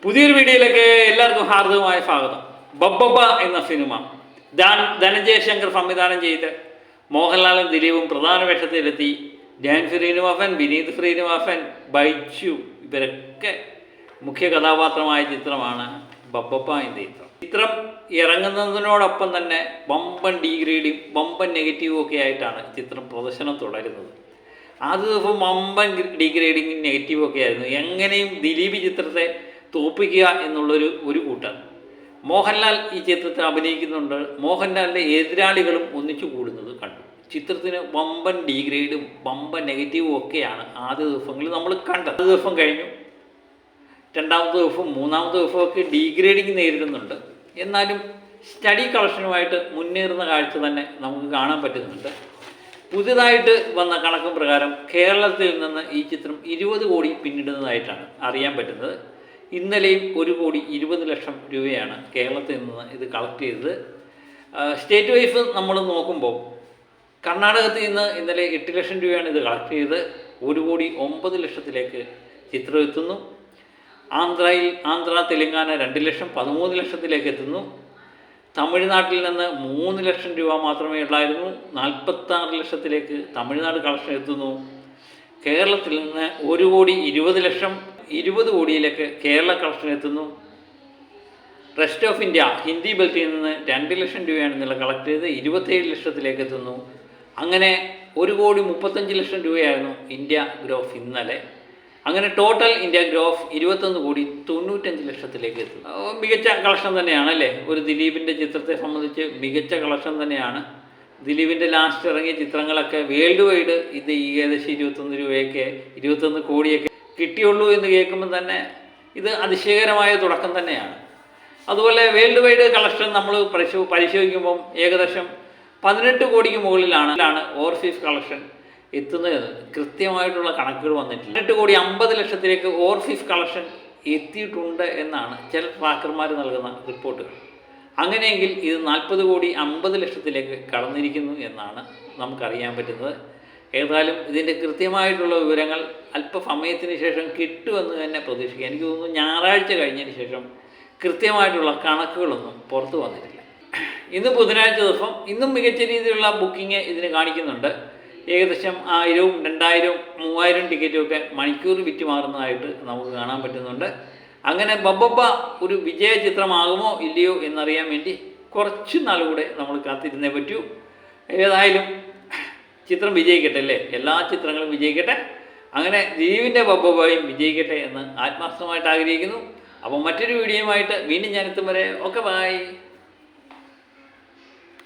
പുതിയൊരു വീഡിയോയിലേക്ക് എല്ലാവർക്കും ഹാർദവമായ സ്വാഗതം. ബബ്ബബ്ബ എന്ന സിനിമ ധനഞ്ജയ ശങ്കർ സംവിധാനം ചെയ്ത് മോഹൻലാലും ദിലീപും പ്രധാന വേഷത്തിലെത്തി. ധ്യാൻ ശ്രീനിവാസൻ, വിനീത് ശ്രീനിവാസൻ, ബൈജു ഇവരൊക്കെ മുഖ്യ കഥാപാത്രമായ ചിത്രമാണ് ബബ്ബബ്ബ എന്ന ചിത്രം. ചിത്രം ഇറങ്ങുന്നതിനോടൊപ്പം തന്നെ വമ്പൻ ഡീഗ്രേഡും വമ്പൻ നെഗറ്റീവും ഒക്കെ ആയിട്ടാണ് ചിത്രം പ്രദർശനം തുടരുന്നത്. ആദ്യ ദിവസം വമ്പൻ ഡീഗ്രേഡിങ്ങും നെഗറ്റീവും ഒക്കെ ആയിരുന്നു. എങ്ങനെയും ദിലീപ് ചിത്രത്തെ തോപ്പിക്കുക എന്നുള്ളൊരു കൂട്ടം. മോഹൻലാൽ ഈ ചിത്രത്തിൽ അഭിനയിക്കുന്നുണ്ട്. മോഹൻലാലിൻ്റെ എതിരാളികളും ഒന്നിച്ചു കൂടുന്നത് കണ്ടു. ചിത്രത്തിന് വമ്പൻ ഡീഗ്രേഡും വമ്പൻ നെഗറ്റീവും ഒക്കെയാണ് ആദ്യ ദിവസങ്ങളിൽ നമ്മൾ കണ്ടത്. ആദ്യ ദിവസം കഴിഞ്ഞു, രണ്ടാമത്തെ ദിവസവും മൂന്നാമത്തെ ദിവസമൊക്കെ ഡീഗ്രേഡിങ് നേരിടുന്നുണ്ട്. എന്നാലും സ്റ്റഡി കളക്ഷനുമായിട്ട് മുന്നേറുന്ന കാഴ്ച തന്നെ നമുക്ക് കാണാൻ പറ്റുന്നുണ്ട്. പുതിയതായിട്ട് വന്ന കണക്കും പ്രകാരം കേരളത്തിൽ നിന്ന് ഈ ചിത്രം 20 കോടി പിന്നിടുന്നതായിട്ടാണ് അറിയാൻ പറ്റുന്നത്. ഇന്നലെയും 1,20,00,000 രൂപയാണ് കേരളത്തിൽ നിന്ന് ഇത് കളക്ട് ചെയ്തത്. സ്റ്റേറ്റ് വൈസ് നമ്മൾ നോക്കുമ്പോൾ കർണാടകത്തിൽ നിന്ന് ഇന്നലെ 8 ലക്ഷം രൂപയാണ് ഇത് കളക്ട് ചെയ്തത്. 1,09,00,000 ചിത്രം എത്തുന്നു. ആന്ധ്ര തെലങ്കാന 2 ലക്ഷം 13 ലക്ഷത്തിലേക്ക് എത്തുന്നു. തമിഴ്നാട്ടിൽ നിന്ന് 3 ലക്ഷം രൂപ മാത്രമേ ഉള്ളായിരുന്നു, 46 ലക്ഷത്തിലേക്ക് തമിഴ്നാട് കളക്ഷൻ എത്തുന്നു. കേരളത്തിൽ നിന്ന് 1,20,00,000 20 കോടിയിലേക്ക് കേരള കളക്ഷൻ എത്തുന്നു. റെസ്റ്റ് ഓഫ് ഇന്ത്യ ഹിന്ദി ബെൽറ്റിൽ നിന്ന് 2 ലക്ഷം രൂപയാണ് ഇന്നലെ കളക്ട് ചെയ്ത് 27 ലക്ഷത്തിലേക്ക് എത്തുന്നു. അങ്ങനെ 1,35,00,000 രൂപയായിരുന്നു ഇന്ത്യ ഗ്രോഫ് ഇന്നലെ. അങ്ങനെ ടോട്ടൽ ഇന്ത്യ ഗ്രോഫ് 21,95,00,000 എത്തുന്നു. മികച്ച കളക്ഷൻ തന്നെയാണ് അല്ലേ? ഒരു ദിലീപിൻ്റെ ചിത്രത്തെ സംബന്ധിച്ച് മികച്ച കളക്ഷൻ തന്നെയാണ്. ദിലീപിൻ്റെ ലാസ്റ്റ് ഇറങ്ങിയ ചിത്രങ്ങളൊക്കെ വേൾഡ് വൈഡ് ഇത് ഏകദേശം 21 കോടിയൊക്കെ കിട്ടിയുള്ളൂ എന്ന് കേൾക്കുമ്പോൾ തന്നെ ഇത് അതിശയകരമായ തുടക്കം തന്നെയാണ്. അതുപോലെ വേൾഡ് വൈഡ് കളക്ഷൻ നമ്മൾ പരിശോധിക്കുമ്പം ഏകദേശം 18 കോടിക്ക് മുകളിലാണ് ഓവർസീസ് കളക്ഷൻ എത്തുന്നത്. കൃത്യമായിട്ടുള്ള കണക്കുകൾ വന്നിട്ടില്ല. 18,50,00,000 ഓവർസീസ് കളക്ഷൻ എത്തിയിട്ടുണ്ട് എന്നാണ് ചില ട്രാക്കർമാർ നൽകുന്ന റിപ്പോർട്ടുകൾ. അങ്ങനെയെങ്കിൽ ഇത് 40,50,00,000 കടന്നിരിക്കുന്നു എന്നാണ് നമുക്കറിയാൻ പറ്റുന്നത്. ഏതായാലും ഇതിൻ്റെ കൃത്യമായിട്ടുള്ള വിവരങ്ങൾ അല്പസമയത്തിന് ശേഷം കിട്ടുമെന്ന് തന്നെ പ്രതീക്ഷിക്കാം. എനിക്ക് തോന്നുന്നു ഞായറാഴ്ച കഴിഞ്ഞതിന് ശേഷം കൃത്യമായിട്ടുള്ള കണക്കുകളൊന്നും പുറത്തു വന്നിട്ടില്ല. ഇന്ന് ബുധനാഴ്ച ദിവസം ഇന്നും മികച്ച രീതിയിലുള്ള ബുക്കിംഗ് ഇതിന് കാണിക്കുന്നുണ്ട്. ഏകദേശം 1000, 2000, 3000 ടിക്കറ്റുമൊക്കെ മണിക്കൂർ വിറ്റ് മാറുന്നതായിട്ട് നമുക്ക് കാണാൻ പറ്റുന്നുണ്ട്. അങ്ങനെ ബബ്ബബ്ബ ഒരു വിജയ ചിത്രമാകുമോ ഇല്ലയോ എന്നറിയാൻ വേണ്ടി കുറച്ച് നാളുകൂടെ നമ്മൾ കാത്തിരുന്നേ പറ്റൂ. ഏതായാലും ചിത്രം വിജയിക്കട്ടെ അല്ലേ? എല്ലാ ചിത്രങ്ങളും വിജയിക്കട്ടെ. അങ്ങനെ ദിലീപിൻ്റെ ബബ്ബബ്ബയും വിജയിക്കട്ടെ എന്ന് ആത്മാർത്ഥമായിട്ട് ആഗ്രഹിക്കുന്നു. അപ്പോൾ മറ്റൊരു വീഡിയോയുമായിട്ട് വീണ്ടും ഞാനെത്തും വരെ ഓക്കെ ബൈ.